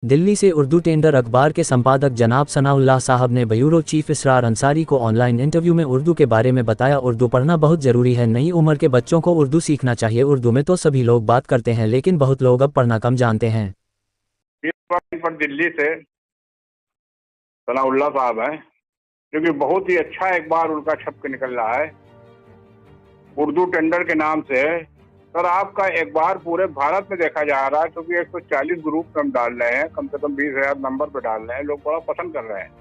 दिल्ली से उर्दू टेंडर अखबार के संपादक जनाब सनाउल्लाह साहब ने ब्यूरो चीफ इसरार अंसारी को ऑनलाइन इंटरव्यू में उर्दू के बारे में बताया। उर्दू पढ़ना बहुत ज़रूरी है, नई उम्र के बच्चों को उर्दू सीखना चाहिए। उर्दू में तो सभी लोग बात करते हैं, लेकिन बहुत लोग अब पढ़ना कम जानते हैं। इस पर दिल्ली से सनाउल्लाह साहब हैं, क्योंकि बहुत ही अच्छा अखबार उनका छप के निकल रहा है उर्दू टेंडर के नाम से। सर, आपका अखबार पूरे भारत में देखा जा रहा है, क्योंकि 140 ग्रुप हम डाल रहे हैं, कम से कम 20,000 नंबर पे डाल रहे हैं। लोग बड़ा पसंद कर रहे हैं,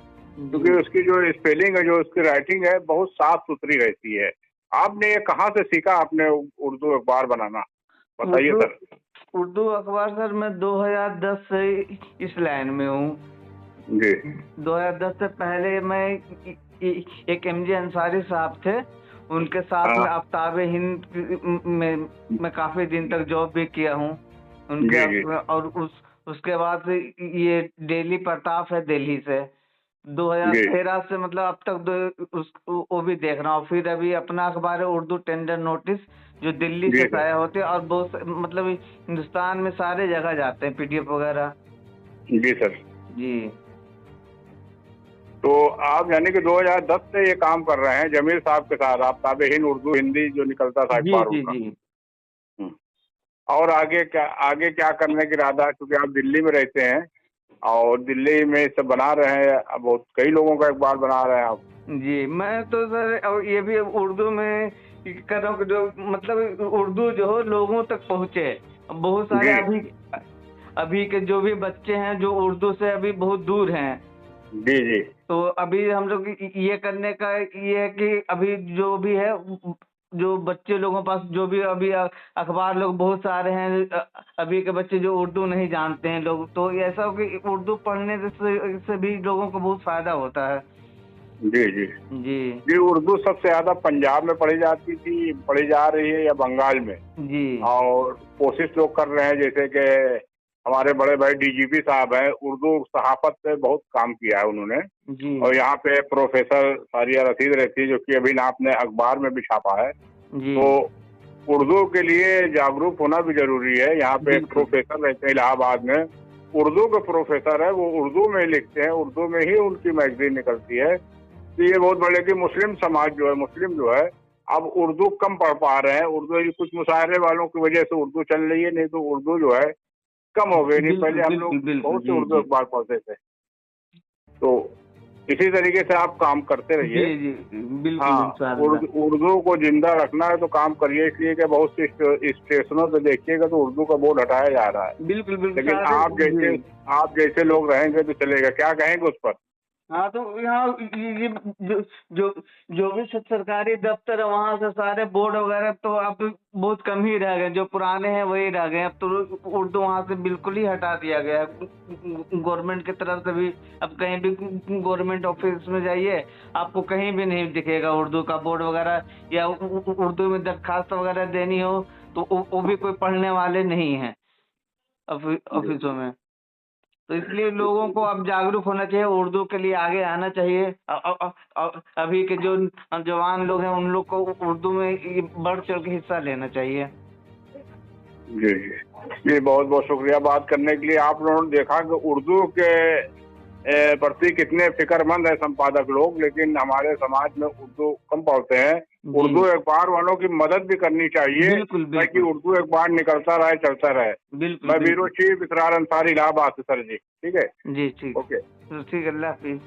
क्योंकि उसकी जो स्पेलिंग है, जो उसकी राइटिंग है, बहुत साफ सुथरी रहती है। आपने ये कहाँ से सीखा, आपने उर्दू अखबार बनाना, बताइए सर। उर्दू अखबार सर, मैं 2010 से इस लाइन में हूँ जी। 2010 से पहले मैं एक एमजे अंसारी साहब थे, उनके साथ में आफ्ताब हिंद में काफी दिन तक जॉब भी किया हूँ उनके। और उसके बाद ये डेली प्रताप है दिल्ली से 2013 से, मतलब अब तक वो भी देख रहा हूँ। फिर अभी अपना अखबार है उर्दू टेंडर नोटिस, जो दिल्ली से शाया होते हैं और बहुत मतलब हिंदुस्तान में सारे जगह जाते हैं, पीडीएफ वगैरह। जी सर। जी। तो आप यानी कि 2010 से ये काम कर रहे हैं जमीर साहब के साथ, आफ्ताब हिंद उर्दू हिंदी जो निकलता था अखबार उनका। और आगे क्या करने की इरादा है, क्योंकि आप दिल्ली में रहते हैं और दिल्ली में सब बना रहे हैं, बहुत कई लोगों का अखबार बना रहे हैं आप। जी, मैं तो सर और ये भी उर्दू में कर रहा हूँ, जो मतलब उर्दू जो हो लोगों तक पहुँचे। बहुत सारे अभी के जो भी बच्चे हैं जो उर्दू से अभी बहुत दूर हैं। जी जी। तो अभी हम लोग ये करने का ये है कि अभी जो भी है, जो बच्चे लोगों पास जो भी अभी अखबार लोग बहुत सारे हैं, अभी के बच्चे जो उर्दू नहीं जानते हैं लोग, तो ऐसा हो कि उर्दू पढ़ने से भी लोगों को बहुत फायदा होता है। जी जी जी। जी, उर्दू सबसे ज्यादा पंजाब में पढ़ी जाती थी, पढ़ी जा रही है, या बंगाल में? जी। और कोशिश लोग कर रहे हैं, जैसे कि हमारे बड़े भाई डीजीपी साहब हैं, उर्दू सहाफत पे बहुत काम किया है उन्होंने। जी। और यहाँ पे प्रोफेसर सारिया रशीद रहती है, जो कि अभी आपने अखबार में भी छापा है। जी। तो उर्दू के लिए जागरूक होना भी जरूरी है। यहाँ पे एक प्रोफेसर रहते हैं इलाहाबाद में, उर्दू के प्रोफेसर है, वो उर्दू में लिखते हैं, उर्दू में ही उनकी मैगजीन निकलती है। तो ये बहुत बड़े कि मुस्लिम समाज जो है, मुस्लिम जो है, अब उर्दू कम पढ़ पा रहे हैं। उर्दू कुछ मुशायरे वालों की वजह से उर्दू चल रही है, नहीं तो उर्दू जो है कम हो गई। नहीं, पहले हम लोग बहुत से उर्दू अखबार पढ़ते थे। तो इसी तरीके से आप काम करते रहिए। जी, बिल्कुल। हाँ, उर्दू को जिंदा रखना है तो काम करिए, इसलिए कि बहुत से स्टेशनों पे देखिएगा तो उर्दू का बोर्ड हटाया जा रहा है। बिल्कुल बिल्कुल। लेकिन आप जैसे लोग रहेंगे तो चलेगा। क्या कहेंगे उस पर? हाँ, तो यहाँ ये जो भी सरकारी दफ्तर है वहाँ से सारे बोर्ड वगैरह तो अब बहुत कम ही रह गए, जो पुराने हैं वही रह गए। अब तो उर्दू वहाँ से बिल्कुल ही हटा दिया गया है गवर्नमेंट की तरफ से भी। अब कहीं भी गवर्नमेंट ऑफिस में जाइए, आपको कहीं भी नहीं दिखेगा उर्दू का बोर्ड वगैरह, या उर्दू में दरखास्त वगैरह देनी हो तो वो भी कोई पढ़ने वाले नहीं है ऑफिसों में। तो इसलिए लोगों को अब जागरूक होना चाहिए, उर्दू के लिए आगे आना चाहिए। अभी के जो जवान लोग हैं उन लोग को उर्दू में बढ़ चढ़ के हिस्सा लेना चाहिए। जी जी जी, बहुत बहुत शुक्रिया बात करने के लिए। आप लोगों ने देखा कि उर्दू के प्रति कितने फिक्रमंद है संपादक लोग, लेकिन हमारे समाज में उर्दू कम पढ़ते हैं। उर्दू अखबार वालों की मदद भी करनी चाहिए, ताकि उर्दू अखबार निकलता रहे, चलता रहे। मैं ब्यूरो चीफ इसरार अंसारी इलाहाबाद से सर जी। ठीक है जी, ठीक। ओके, ठीक है, अल्लाह हाफिज।